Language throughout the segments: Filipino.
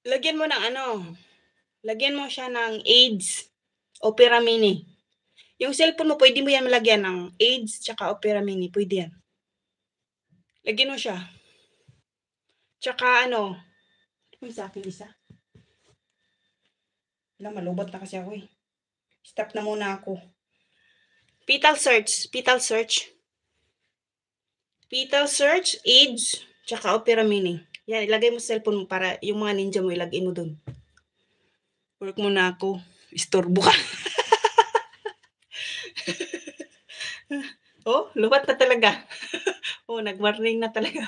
Lagyan mo ng ano, lagyan mo siya ng AIDS, Opera Mini. Yung cellphone mo puwede mo yan malagyan ng AIDS tsaka Opera Mini, puwede yan. Lagyan mo siya. Tsaka ano, uy sa'kin isa. Hala malobot na kasi ako, eh. Stop na muna ako. Fetal search, AIDS, tsaka Opera Mini. Yan, ilagay mo sa cellphone mo para yung mga ninja mo ilagay mo dun. Work muna ako, istorbo ka. Oh, luwat na talaga. Oh, nag-warning na talaga.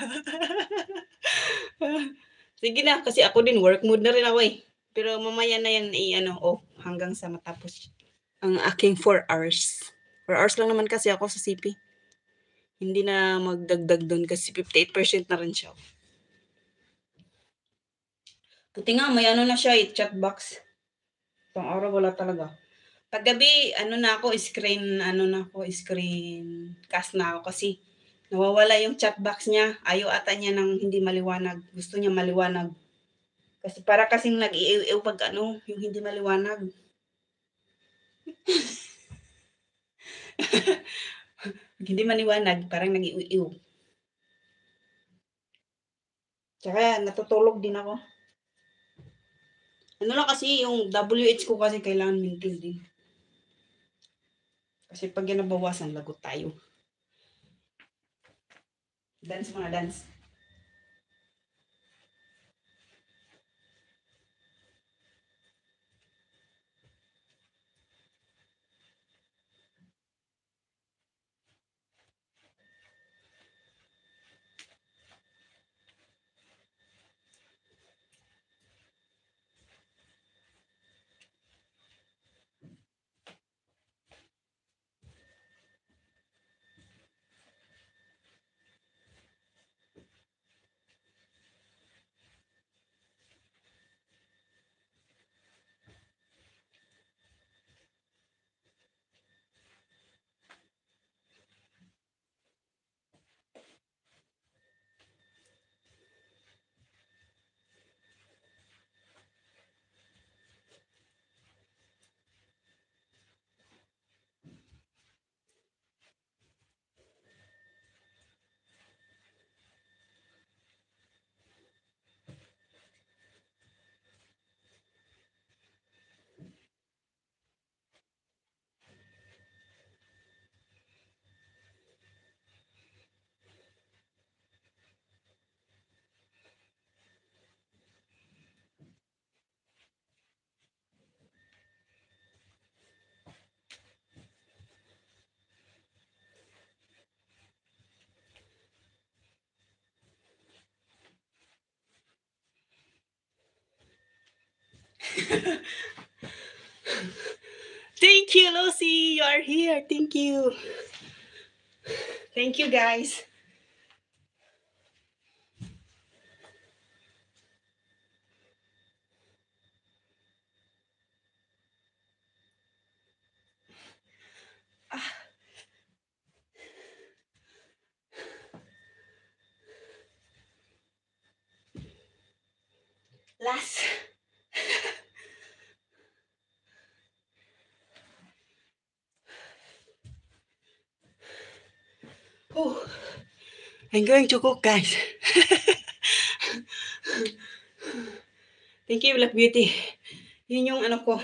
Sige na, kasi ako din work mood na rin ako, eh. Pero mamaya na yan i-ano off hanggang sa matapos ang aking 4 hours. 4 hours lang naman kasi ako sa CP. Hindi na magdagdag dun kasi 58% na rin siya. Buti nga may ano na siya, eh, chat box. Itong araw wala talaga. Paggabi ano na ako, screen cast na ako kasi nawawala yung chat box niya. Ayaw ata niya ng hindi maliwanag, gusto niya maliwanag. Kasi para kasing nag-iiw-iw 'pag ano, yung hindi maliwanag. Pag hindi maliwanag parang nag-iiw-iw. Tsaka natutulog din ako. Ano lang kasi yung WH ko kasi kailangan maintain din. Kasi 'pag yan nabawasan lagot tayo. Dance muna, dance. Thank you, Lucy. You are here. Thank you. Thank you, guys. Last. Oh, I'm going to cook, guys. Thank you, Black Beauty. Yun yung ano ko,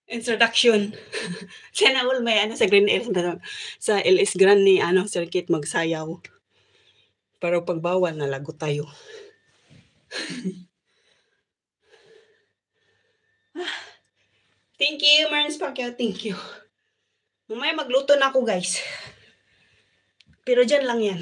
introduction. Sana all may ano sa Green Hills sa LS Grand ni ano circuit magsayaw. Pero pag bawal nalagot tayo. Thank you, Marns Pacquiao. Thank you. Mamaya magluto na ako, guys. Pero dyan lang yan.